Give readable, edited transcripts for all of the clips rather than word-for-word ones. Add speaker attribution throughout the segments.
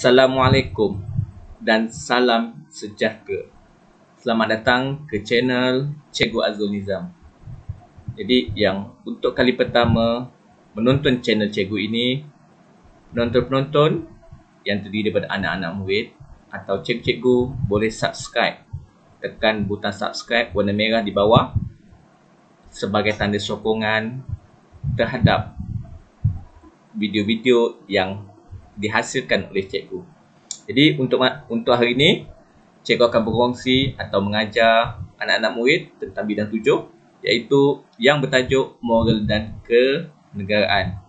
Speaker 1: Assalamualaikum dan salam sejahtera. Selamat datang ke channel Cikgu Azul Nizam. Jadi untuk kali pertama menonton channel Cikgu ini, penonton-penonton yang terdiri daripada anak-anak murid atau cikgu-cikgu boleh subscribe. Tekan butang subscribe warna merah di bawah sebagai tanda sokongan terhadap video-video yang dihasilkan oleh cikgu. Jadi untuk hari ini, cikgu akan berkongsi atau mengajar anak-anak murid tentang bidang 7, iaitu yang bertajuk moral dan kenegaraan.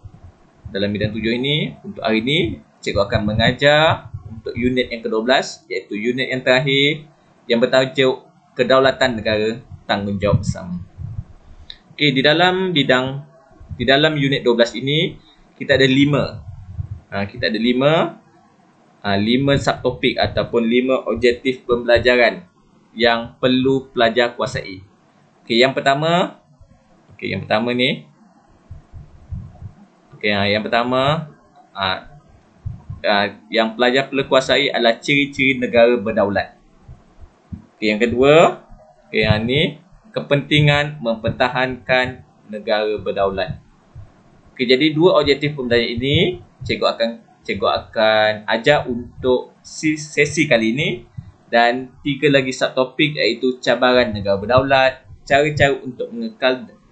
Speaker 1: Dalam bidang 7 ini, untuk hari ini, cikgu akan mengajar untuk unit yang ke-12, iaitu unit yang terakhir yang bertajuk kedaulatan negara, tanggungjawab bersama. Okey, di dalam unit 12 ini kita ada 5 subtopik ataupun 5 objektif pembelajaran yang perlu pelajar kuasai. Okey, yang pertama yang pelajar perlu kuasai adalah ciri-ciri negara berdaulat. Okey, yang kedua, kepentingan mempertahankan negara berdaulat. Okey, jadi 2 objektif pembelajaran ini cikgu akan ajar untuk sesi kali ini, dan 3 lagi subtopik iaitu cabaran negara berdaulat, cara-cara untuk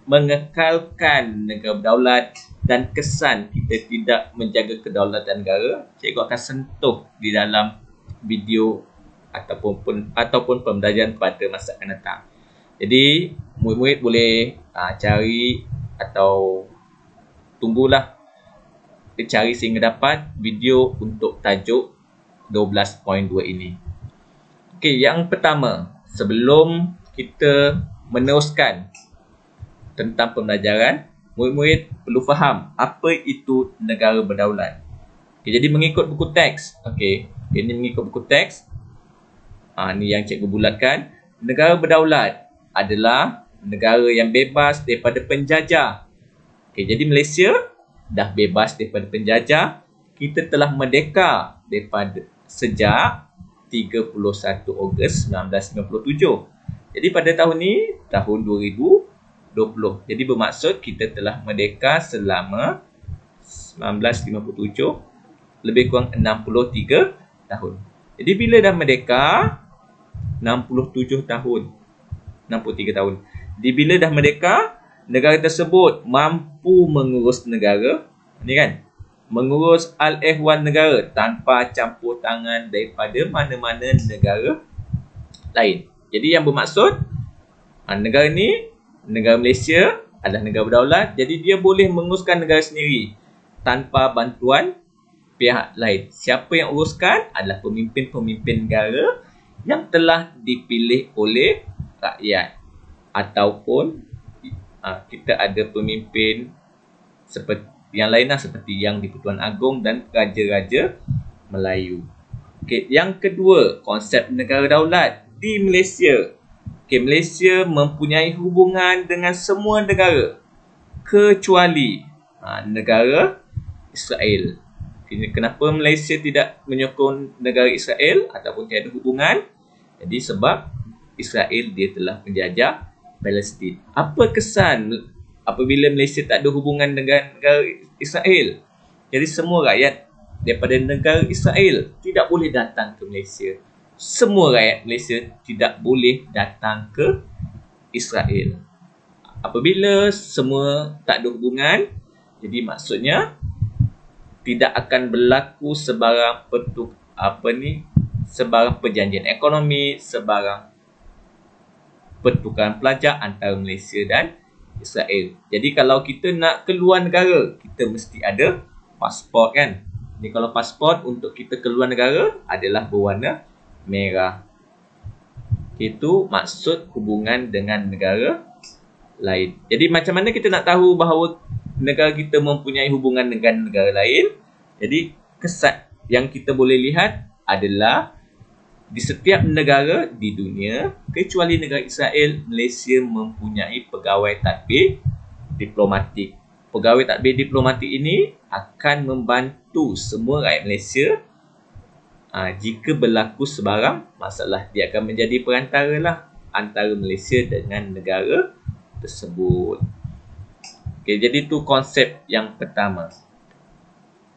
Speaker 1: mengekalkan negara berdaulat, dan kesan kita tidak menjaga kedaulatan negara. Cikgu akan sentuh di dalam video ataupun pembelajaran pada masa akan datang. Jadi murid-murid boleh cari atau tunggulah cari sehingga dapat video untuk tajuk 12.2 ini. Okey, yang pertama, sebelum kita meneruskan tentang pembelajaran, murid-murid perlu faham apa itu negara berdaulat. Okey, jadi mengikut buku teks. Okey, ini mengikut buku teks. Ni yang cikgu bulatkan. Negara berdaulat adalah negara yang bebas daripada penjajah. Okey, jadi Malaysia dah bebas daripada penjajah. Kita telah merdeka sejak 31 Ogos 1997. Jadi pada tahun ni, tahun 2020. Jadi bermaksud kita telah merdeka selama 1957, lebih kurang 63 tahun. Jadi bila dah merdeka, 63 tahun. Jadi bila dah merdeka, negara tersebut mampu mengurus negara, mengurus al-ehwal negara tanpa campur tangan daripada mana-mana negara lain. Jadi yang bermaksud negara Malaysia adalah negara berdaulat, jadi dia boleh menguruskan negara sendiri tanpa bantuan pihak lain. Siapa yang uruskan adalah pemimpin-pemimpin negara yang telah dipilih oleh rakyat, ataupun kita ada pemimpin seperti yang lainlah, seperti yang di-Pertuan Agong dan Raja-Raja Melayu. Okey, yang kedua, konsep negara daulat di Malaysia. Okey, Malaysia mempunyai hubungan dengan semua negara kecuali negara Israel. Okay, kenapa Malaysia tidak menyokong negara Israel ataupun tiada hubungan? Jadi sebab Israel dia telah menjajah Palestin. Apa kesan apabila Malaysia tak ada hubungan dengan negara Israel? Jadi semua rakyat daripada negara Israel tidak boleh datang ke Malaysia. Semua rakyat Malaysia tidak boleh datang ke Israel. Apabila semua tak ada hubungan, jadi maksudnya tidak akan berlaku sebarang perjanjian ekonomi, sebarang pertukaran pelajar antara Malaysia dan Israel. Jadi kalau kita nak keluar negara, kita mesti ada pasport, kan? Jadi kalau pasport untuk kita keluar negara adalah berwarna merah. Itu maksud hubungan dengan negara lain. Jadi macam mana kita nak tahu bahawa negara kita mempunyai hubungan dengan negara lain? Jadi kesan yang kita boleh lihat adalah di setiap negara di dunia kecuali negara Israel, Malaysia mempunyai pegawai tadbir diplomatik. Pegawai tadbir diplomatik ini akan membantu semua rakyat Malaysia Jika berlaku sebarang masalah, dia akan menjadi perantara lah antara Malaysia dengan negara tersebut. Okey, jadi tu konsep yang pertama.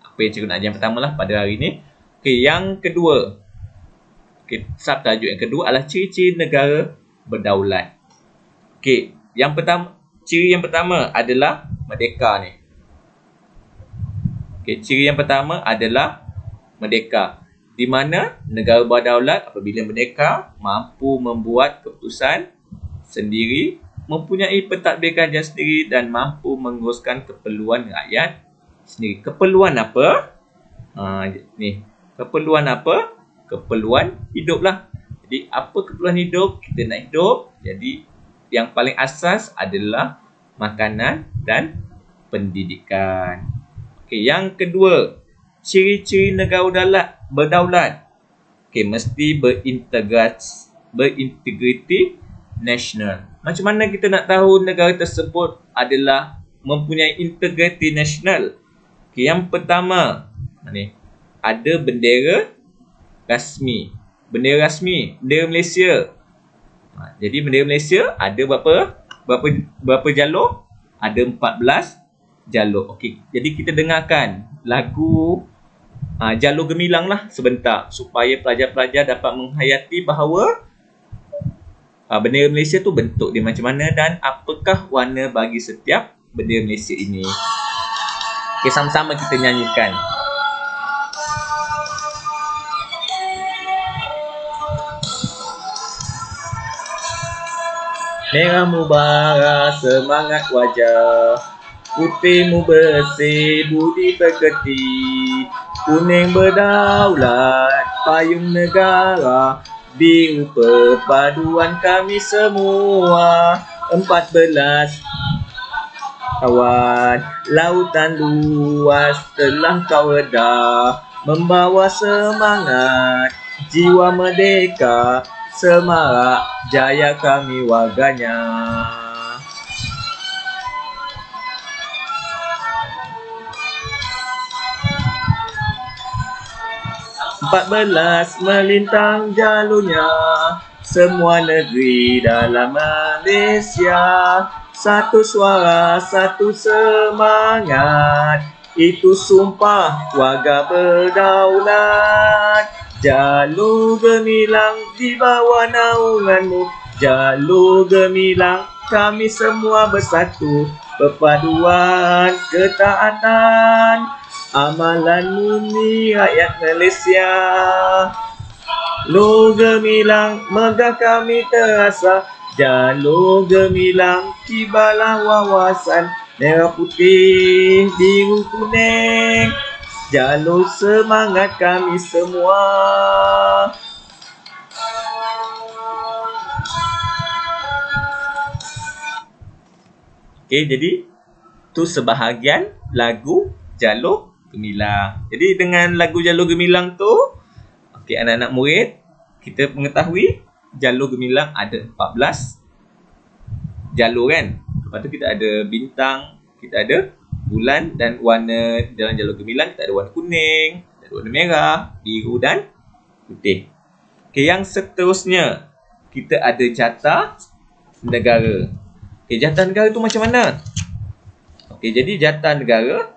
Speaker 1: Apa yang cikgu nak ajar yang pertama lah pada hari ni. Okey, yang kedua. Okey, subtajuk yang kedua adalah ciri-ciri negara berdaulat. Okey, ciri yang pertama adalah merdeka ni. Okey, ciri yang pertama adalah merdeka. Di mana negara berdaulat apabila merdeka mampu membuat keputusan sendiri, mempunyai pentadbiran sendiri dan mampu menguruskan keperluan rakyat sendiri. Keperluan apa? Keperluan apa? Keperluan hidup lah. Jadi apa keperluan hidup? Kita nak hidup. Jadi yang paling asas adalah makanan dan pendidikan. Okey, yang kedua, ciri-ciri negara berdaulat. Okey, mesti berintegriti nasional. Macam mana kita nak tahu negara tersebut adalah mempunyai integriti nasional? Okey, yang pertama, ada bendera rasmi. Bendera Malaysia. Jadi bendera Malaysia ada berapa jalur? Ada 14 jalur. Okey, jadi kita dengarkan lagu Jalur Gemilang lah sebentar supaya pelajar-pelajar dapat menghayati bahawa bendera Malaysia tu bentuk dia macam mana dan apakah warna bagi setiap bendera Malaysia ini. Okey, sama-sama kita nyanyikan. Merahmu bara semangat wajah, putihmu bersih budi pekerti, kuning berdaulat payung negara, biru perpaduan kami semua. 14 kawan, lautan luas telah kau reda, membawa semangat jiwa merdeka, semarak jaya kami warganya. 14 melintang jalurnya, semua negeri dalam Malaysia, satu suara, satu semangat, itu sumpah warga berdaulat. Jalur Gemilang di bawah naunganmu, Jalur Gemilang kami semua bersatu, perpaduan ketaatan, amalan murni rakyat Malaysia. Jalur Gemilang megah kami terasa, Jalur Gemilang kibarlah wawasan, merah putih biru kuning, jalur semangat kami semua. Okey, jadi tu sebahagian lagu Jalur Gemilang. Jadi dengan lagu Jalur Gemilang tu, okey anak-anak murid, kita mengetahui Jalur Gemilang ada 14 jalur kan. Lepas tu kita ada bintang, kita ada bulan, dan warna dalam Jalur Gemilang kita ada warna kuning, ada warna merah, biru dan putih. Okey, yang seterusnya kita ada jatah negara. Okey, jatah negara tu macam mana? Okey, jadi jatah negara.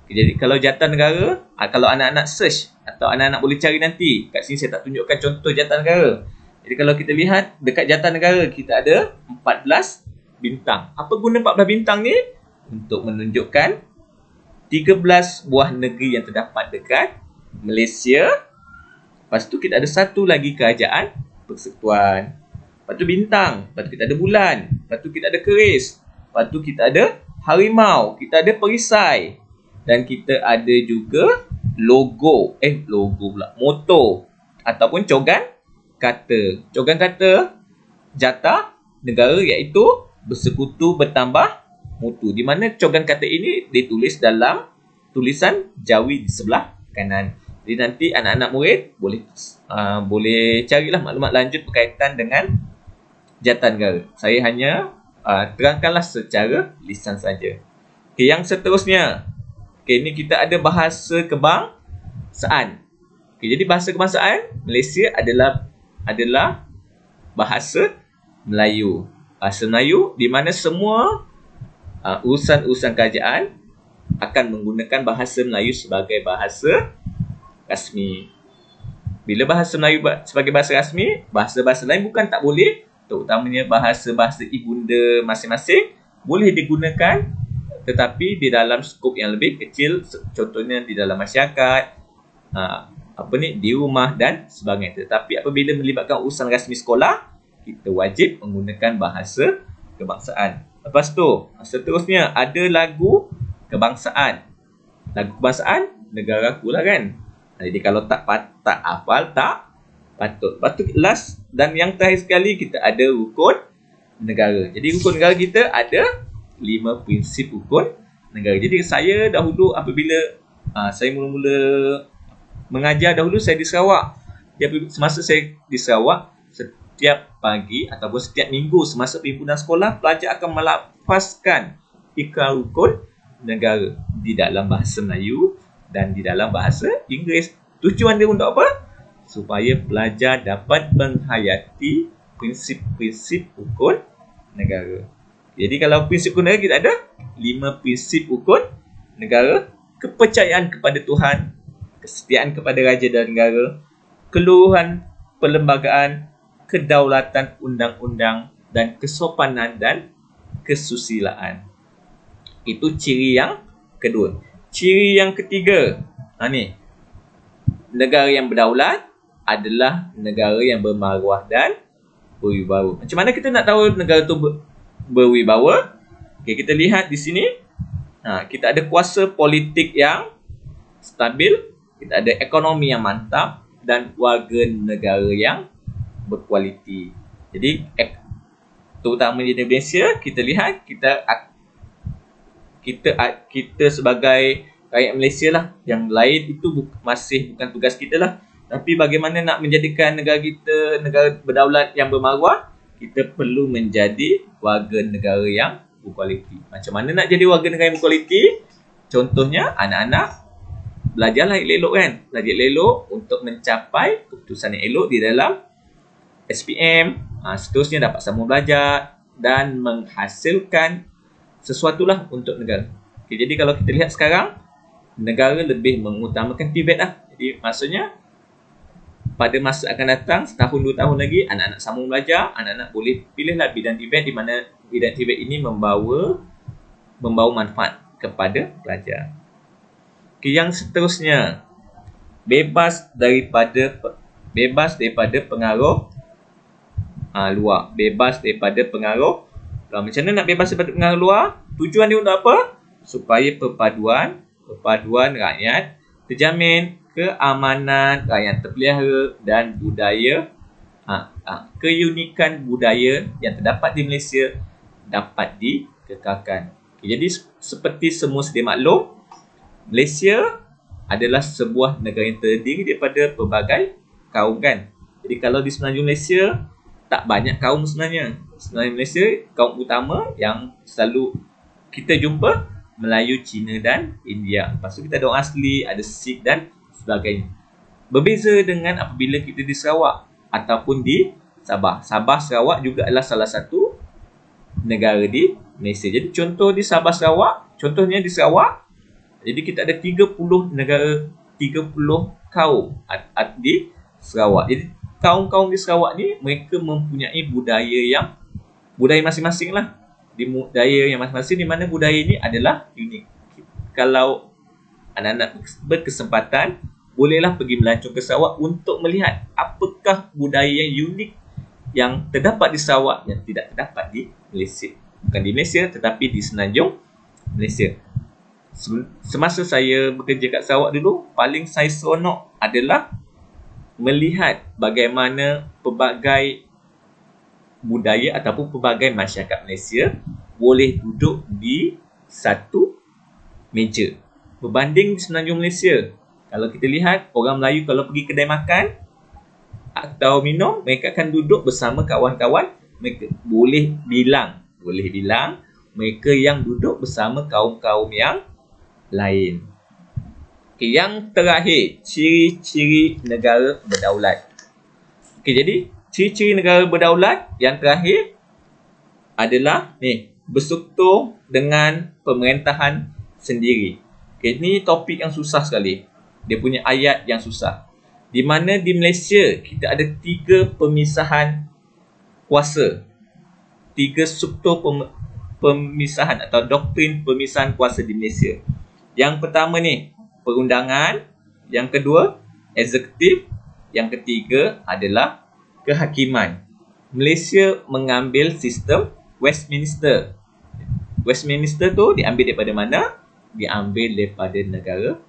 Speaker 1: Okey, jadi kalau jatah negara, kalau anak-anak search atau anak-anak boleh cari nanti. Kat sini saya tak tunjukkan contoh jatah negara. Jadi kalau kita lihat dekat jatah negara kita ada 14 bintang. Apa guna 14 bintang ni? Untuk menunjukkan 13 buah negeri yang terdapat dekat Malaysia. Lepas tu kita ada satu lagi kerajaan persekutuan. Lepas tu bintang. Lepas tu kita ada bulan. Lepas tu kita ada keris. Lepas tu kita ada harimau. Kita ada perisai. Dan kita ada juga logo. Moto. Ataupun cogan kata. Cogan kata jatah negara iaitu bersekutu bertambah mutu, di mana cogan kata ini ditulis dalam tulisan Jawi di sebelah kanan. Jadi nanti anak-anak murid boleh carilah maklumat lanjut berkaitan dengan jatah negara. Saya hanya terangkanlah secara lisan saja. Okey, yang seterusnya. Okey, ini kita ada bahasa kebangsaan. Okay, jadi bahasa kebangsaan Malaysia adalah bahasa Melayu. Bahasa Melayu di mana semua urusan-urusan kerajaan akan menggunakan bahasa Melayu sebagai bahasa rasmi. Bila bahasa Melayu sebagai bahasa rasmi, bahasa-bahasa lain bukan tak boleh, terutamanya bahasa-bahasa ibunda masing-masing boleh digunakan, tetapi di dalam skop yang lebih kecil, contohnya di dalam masyarakat, di rumah dan sebagainya. Tetapi apabila melibatkan urusan rasmi sekolah, kita wajib menggunakan bahasa kebangsaan. Lepas tu, seterusnya ada lagu kebangsaan. Lagu kebangsaan negara aku lah kan. Jadi kalau tak hafal, tak patut. Lepas tu last dan yang terakhir sekali, kita ada rukun negara. Jadi rukun negara kita ada 5 prinsip rukun negara. Jadi saya dahulu apabila saya mula-mula mengajar dahulu, saya di Sarawak. Semasa saya di Sarawak, setiap pagi ataupun setiap minggu semasa perhimpunan sekolah, pelajar akan melafazkan ikrar rukun negara di dalam bahasa Melayu dan di dalam bahasa Inggeris. Tujuan dia untuk apa? Supaya pelajar dapat menghayati prinsip-prinsip rukun negara. Jadi kalau prinsip rukun negara, kita ada 5 prinsip rukun negara. Kepercayaan kepada Tuhan, kesetiaan kepada raja dan negara, keluruhan perlembagaan, kedaulatan undang-undang, dan kesopanan dan kesusilaan. Itu ciri yang kedua. Ciri yang ketiga, negara yang berdaulat adalah negara yang bermaruah dan berwibawa. Macam mana kita nak tahu negara itu berwibawa? Okay, kita lihat di sini. Kita ada kuasa politik yang stabil, kita ada ekonomi yang mantap, dan warga negara yang berkualiti. Jadi terutama di Malaysia, kita lihat kita sebagai rakyat Malaysia lah, yang lain itu masih bukan tugas kita lah. Tapi bagaimana nak menjadikan negara kita negara berdaulat yang bermaruah, kita perlu menjadi warga negara yang berkualiti. Macam mana nak jadi warga negara yang berkualiti? Contohnya, anak-anak belajarlah elok kan. Belajar elok untuk mencapai keputusan yang elok di dalam SPM. Seterusnya dapat sambung belajar dan menghasilkan sesuatulah untuk negara. Okay, jadi kalau kita lihat sekarang, negara lebih mengutamakan TVET lah. Jadi maksudnya pada masa akan datang, setahun 2 tahun lagi, anak-anak sambung belajar, anak-anak boleh pilihlah bidang TVET di mana bidang TVET ini membawa manfaat kepada pelajar. Okay, yang seterusnya, bebas daripada pengaruh luar. Bebas daripada pengaruh luar. Macam mana nak bebas daripada pengaruh luar? Tujuan dia untuk apa? Supaya perpaduan rakyat terjamin, keamanan rakyat terpelihara, dan budaya keunikan budaya yang terdapat di Malaysia dapat dikekalkan. Okay, jadi seperti semua sedia maklum, Malaysia adalah sebuah negara yang terdiri daripada pelbagai kaum kan. Jadi kalau di semenanjung Malaysia tak banyak kaum sebenarnya. Sebenarnya Malaysia kaum utama yang selalu kita jumpa Melayu, Cina dan India. Lepas tu kita ada orang asli, ada Sikh dan sebagainya. Berbeza dengan apabila kita di Sarawak ataupun di Sabah. Sabah Sarawak juga adalah salah satu negara di Malaysia. Jadi contohnya di Sarawak, jadi kita ada 30 negara, 30 kaum di Sarawak. Jadi kaum-kaum di Sarawak ni, mereka mempunyai budaya masing-masing lah. Di budaya yang masing-masing, di mana budaya ini adalah unik. Kalau anak-anak berkesempatan, bolehlah pergi melancong ke Sarawak untuk melihat apakah budaya yang unik yang terdapat di Sarawak yang tidak terdapat di Malaysia. Bukan di Malaysia, tetapi di semenanjung Malaysia. Semasa saya bekerja kat Sarawak dulu, paling saya seronok adalah melihat bagaimana pelbagai budaya ataupun pelbagai masyarakat Malaysia boleh duduk di satu meja. Berbanding di semenanjung Malaysia, kalau kita lihat orang Melayu kalau pergi kedai makan atau minum, mereka akan duduk bersama kawan-kawan. Mereka boleh bilang mereka yang duduk bersama kaum-kaum yang lain. Okay, yang terakhir, ciri-ciri negara berdaulat. Okay, jadi ciri-ciri negara berdaulat yang terakhir adalah ni, berstruktur dengan pemerintahan sendiri. Okay, ni topik yang susah sekali. Dia punya ayat yang susah. Di mana di Malaysia kita ada 3 pemisahan kuasa. 3 struktur pemisahan atau doktrin pemisahan kuasa di Malaysia. Yang pertama ni, perundangan. Yang kedua, eksekutif. Yang ketiga adalah kehakiman. Malaysia mengambil sistem Westminster. Westminster tu diambil daripada mana? Diambil daripada negara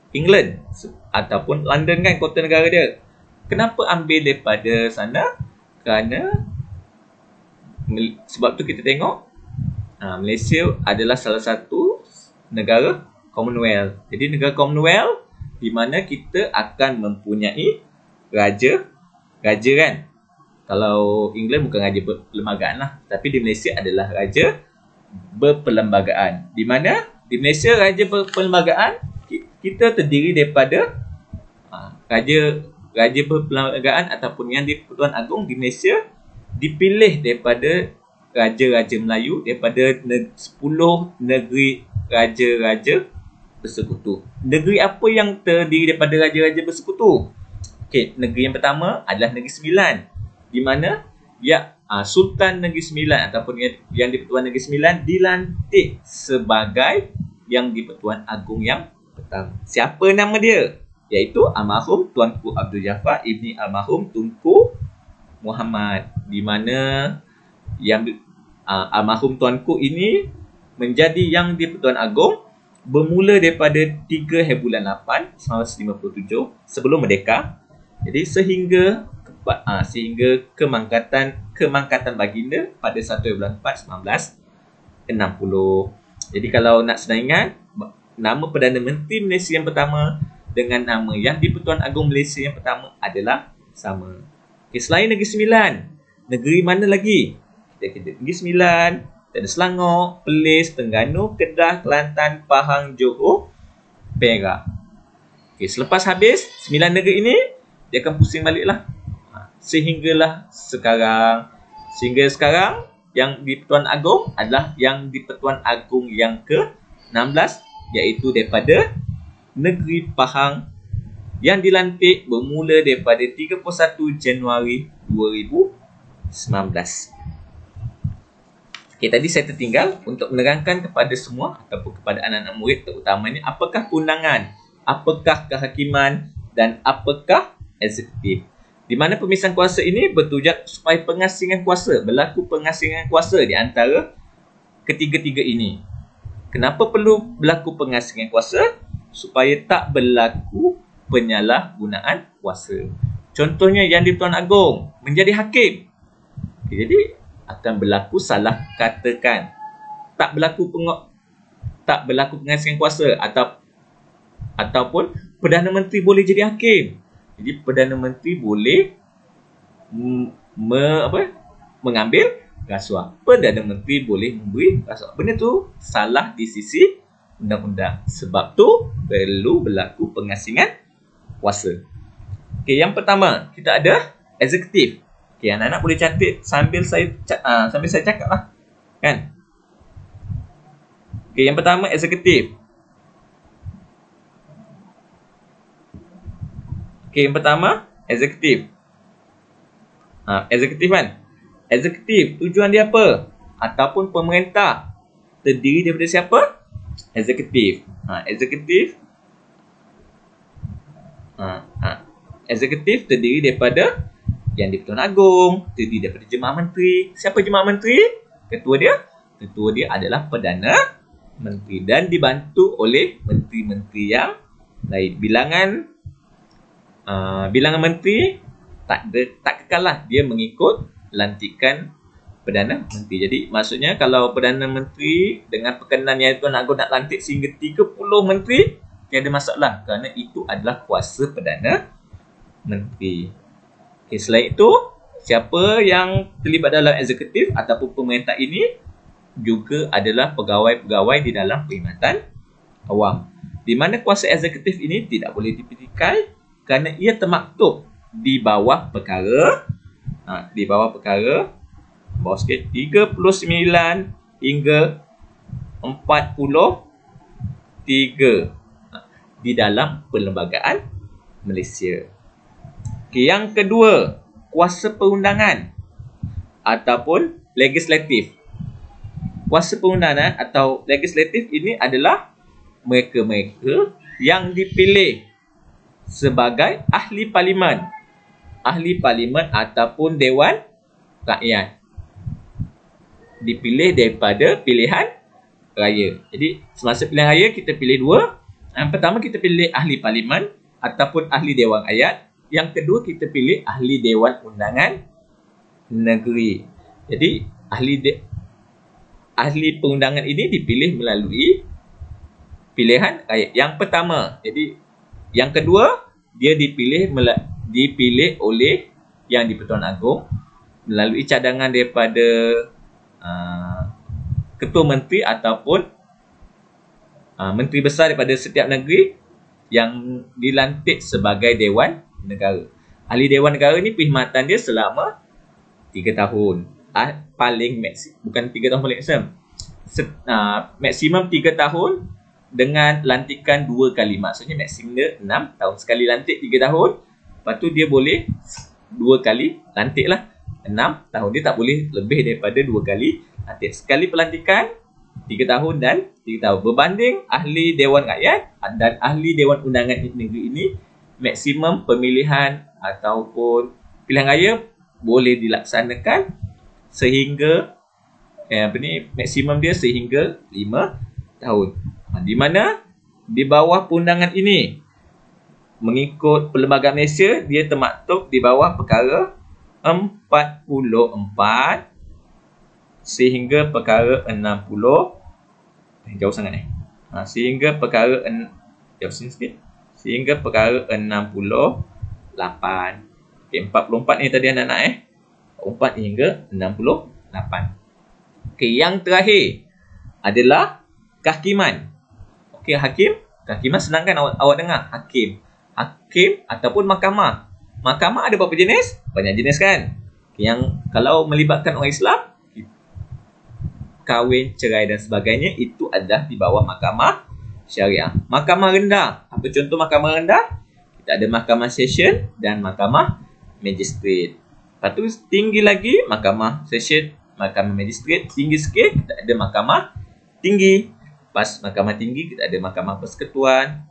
Speaker 1: England ataupun London kan, kota negara dia. Kenapa ambil daripada sana? Kerana sebab tu kita tengok Malaysia adalah salah satu negara Commonwealth. Jadi negara Commonwealth di mana kita akan mempunyai raja kan. Kalau England bukan raja berperlembagaan lah, tapi di Malaysia adalah raja berperlembagaan. Di mana di Malaysia raja berperlembagaan kita terdiri daripada raja berperlembagaan ataupun yang di-Persekutuan Agong di Malaysia dipilih daripada raja-raja Melayu daripada 10 negeri raja-raja bersekutu. Negeri apa yang terdiri daripada raja-raja bersekutu? Okey, negeri yang pertama adalah Negeri Sembilan, di mana Sultan Negeri Sembilan ataupun yang di-Persekutuan Negeri Sembilan dilantik sebagai yang di-Persekutuan Agong yang pertama. Siapa nama dia? Iaitu almarhum Tuanku Abdul Jaafar Ibni almarhum Tunku Muhammad, di mana yang almarhum tuanku ini menjadi yang di-Persekutuan Agong bermula daripada 3 bulan 8 1957 sebelum merdeka. Jadi sehingga kemangkatan baginda pada 1 bulan 4 1960. Jadi kalau nak senang ingat, nama Perdana Menteri Malaysia yang pertama dengan nama yang di-Persekutuan Agong Malaysia yang pertama adalah sama. Okay, selain Negeri Sembilan, negeri mana lagi? Kita Negeri Sembilan, ada Selangor, Perlis, Terengganu, Kedah, Kelantan, Pahang, Johor, Perak. Okay, selepas habis 9 negeri ini, dia akan pusing balik lah. Sehingga sekarang yang di-Persekutuan Agong adalah yang di-Persekutuan Agong yang ke-16, iaitu daripada negeri Pahang yang dilantik bermula daripada 31 Januari 2019. Okay, tadi saya tertinggal untuk menerangkan kepada semua ataupun kepada anak-anak murid terutamanya apakah perundangan, apakah kehakiman dan apakah eksekutif. Di mana pemisahan kuasa ini bertujuan supaya berlaku pengasingan kuasa di antara ketiga-tiga ini. Kenapa perlu berlaku pengasingan kuasa? Supaya tak berlaku penyalahgunaan kuasa. Contohnya yang di-Persekutuan Agong menjadi hakim. Okay, jadi akan berlaku salah katakan. Tak berlaku pengasingan kuasa ataupun Perdana Menteri boleh jadi hakim. Jadi Perdana Menteri boleh mengambil rasuah. Perdana Menteri boleh memberi rasuah. Benda tu salah di sisi undang-undang. Sebab tu perlu berlaku pengasingan kuasa. Okey, yang pertama kita ada eksekutif. Okey, anak-anak boleh catat sambil saya cakap lah. Kan? Okey, yang pertama eksekutif. Okey, yang pertama eksekutif. Eksekutif kan? Eksekutif, tujuan dia apa? Ataupun pemerintah terdiri daripada siapa? Eksekutif. Eksekutif terdiri daripada yang di-Persekutuan Agong, terdiri daripada jemaah menteri. Siapa jemaah menteri? Ketua dia adalah Perdana Menteri dan dibantu oleh menteri-menteri yang lain. Bilangan menteri tak kekal lah, dia mengikut lantikan Perdana Menteri. Jadi maksudnya kalau Perdana Menteri dengan perkenan yang Tuan Agong nak lantik sehingga 30 menteri, tiada masalah kerana itu adalah kuasa Perdana Menteri. Okay, selain itu, siapa yang terlibat dalam eksekutif ataupun pemerintah ini juga adalah pegawai-pegawai di dalam perkhidmatan awam. Di mana kuasa eksekutif ini tidak boleh dipertikai kerana ia termaktub di bawah perkara, di bawah perkara, bawah sikit, 39 hingga 43 di dalam Perlembagaan Malaysia. Okay, yang kedua, kuasa perundangan ataupun legislatif. Kuasa perundangan atau legislatif ini adalah mereka-mereka yang dipilih sebagai ahli parlimen. Ahli parlimen ataupun Dewan Rakyat. Dipilih daripada pilihan raya. Jadi semasa pilihan raya kita pilih dua. Yang pertama kita pilih ahli parlimen ataupun ahli Dewan Rakyat. Yang kedua kita pilih ahli Dewan Undangan Negeri. Jadi ahli perundangan ini dipilih melalui pilihan rakyat. Yang pertama. Jadi yang kedua dia dipilih oleh Yang di-Pertuan Agong melalui cadangan daripada Ketua Menteri ataupun Menteri Besar daripada setiap negeri yang dilantik sebagai Dewan Negara. Ahli Dewan Negara ni perkhidmatan dia selama 3 tahun. Paling maksimum, bukan 3 tahun paling maksimum. Maksimum 3 tahun dengan lantikan 2 kali. Maksudnya maksimum dia 6 tahun. Sekali lantik 3 tahun, lepas tu dia boleh 2 kali lantik lah. 6 tahun. Dia tak boleh lebih daripada 2 kali lantik. Sekali pelantikan 3 tahun dan 3 tahun. Berbanding ahli Dewan Rakyat dan ahli Dewan Undangan Negeri ini, maksimum pemilihan ataupun pilihan raya boleh dilaksanakan sehingga maksimum dia sehingga 5 tahun. Di mana di bawah perundangan ini, mengikut Perlembagaan Malaysia, dia termaktub di bawah perkara 44 sehingga perkara 60. Jauh sangat ni. Sehingga perkara jauh sini sikit. Sehingga perkara 68. Okay, 44 ni tadi anak-anak 44 hingga 68. Okey, yang terakhir adalah kehakiman. Okey, kehakiman senang kan awak dengar? Hakim ataupun mahkamah. Mahkamah ada berapa jenis? Banyak jenis kan? Yang kalau melibatkan orang Islam, kahwin, cerai dan sebagainya, itu adalah di bawah mahkamah syariah. Mahkamah rendah. Apa contoh mahkamah rendah? Kita ada mahkamah session dan mahkamah magistrate. Lepas tu tinggi lagi mahkamah session, mahkamah magistrate. Tinggi sikit kita ada mahkamah tinggi. Pas mahkamah tinggi kita ada mahkamah persekutuan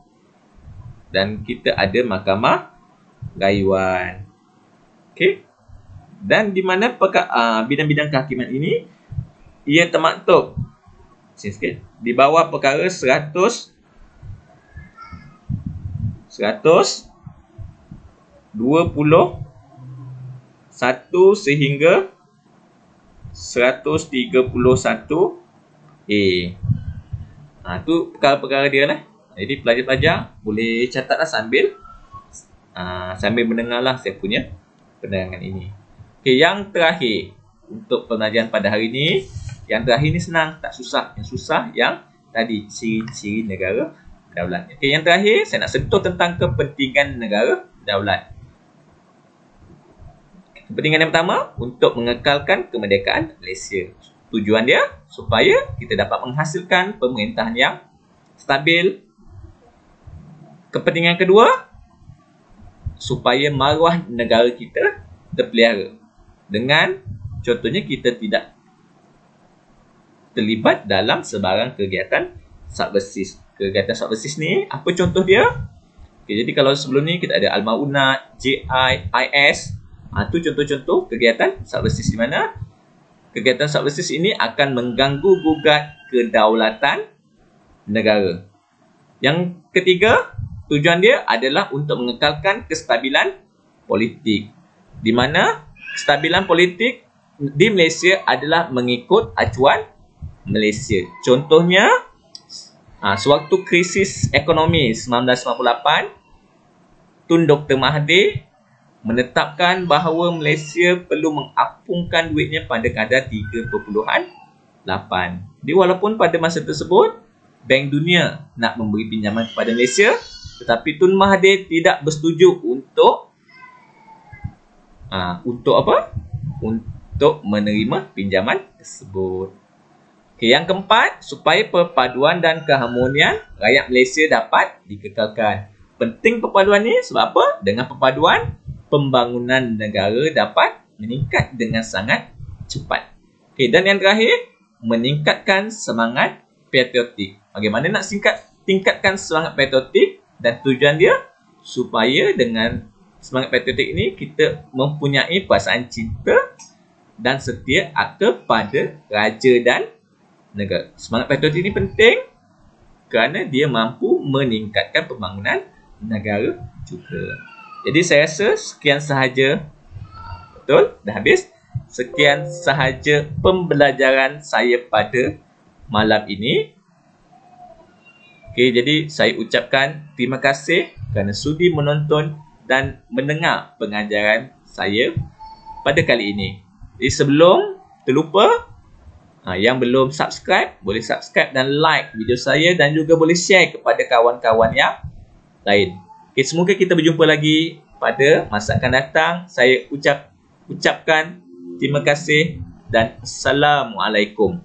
Speaker 1: dan kita ada mahkamah rayuan. Okey. Dan di mana bidang-bidang kehakiman ini ia termaktub sikit di bawah perkara 121 sehingga 131A. Tu perkara-perkara dia lah. Jadi pelajar-pelajar boleh catatlah sambil mendengarlah saya punya penerangan ini. Okey, yang terakhir untuk pengajian pada hari ini, yang terakhir ni senang, tak susah. Yang susah yang tadi, ciri-ciri negara daulat. Okey, yang terakhir saya nak sentuh tentang kepentingan negara daulat. Kepentingan yang pertama, untuk mengekalkan kemerdekaan Malaysia. Tujuan dia supaya kita dapat menghasilkan pemerintahan yang stabil. Kepentingan kedua, supaya maruah negara kita terpelihara. Dengan contohnya kita tidak terlibat dalam sebarang kegiatan subversif. Kegiatan subversif ni apa contoh dia? Okay, jadi kalau sebelum ni kita ada Al-Maunat, JI, IS. Tu contoh-contoh kegiatan subversif di mana kegiatan subversif ini akan mengganggu gugat kedaulatan negara. Yang ketiga, tujuan dia adalah untuk mengekalkan kestabilan politik. Di mana kestabilan politik di Malaysia adalah mengikut acuan Malaysia. Contohnya, sewaktu krisis ekonomi 1998, Tun Dr. Mahathir menetapkan bahawa Malaysia perlu mengapungkan duitnya pada kadar 3.8. Jadi walaupun pada masa tersebut Bank Dunia nak memberi pinjaman kepada Malaysia, tetapi Tun Mahathir tidak bersetuju untuk apa? Untuk menerima pinjaman tersebut. Okay, yang keempat, supaya perpaduan dan keharmonian rakyat Malaysia dapat dikekalkan. Penting perpaduan ni sebab apa? Dengan perpaduan, pembangunan negara dapat meningkat dengan sangat cepat. Okay, dan yang terakhir, meningkatkan semangat patriotik. Bagaimana nak tingkatkan semangat patriotik? Dan tujuan dia supaya dengan semangat patriotik ini kita mempunyai perasaan cinta dan setia kepada raja dan negara. Semangat patriotik ini penting kerana dia mampu meningkatkan pembangunan negara juga. Jadi saya rasa sekian sahaja. Betul? Dah habis? Sekian sahaja pembelajaran saya pada malam ini. Okey, jadi saya ucapkan terima kasih kerana sudi menonton dan mendengar pengajaran saya pada kali ini. Jadi sebelum terlupa, yang belum subscribe, boleh subscribe dan like video saya dan juga boleh share kepada kawan-kawan yang lain. Okey, semoga kita berjumpa lagi pada masa akan datang. Saya ucapkan terima kasih dan Assalamualaikum.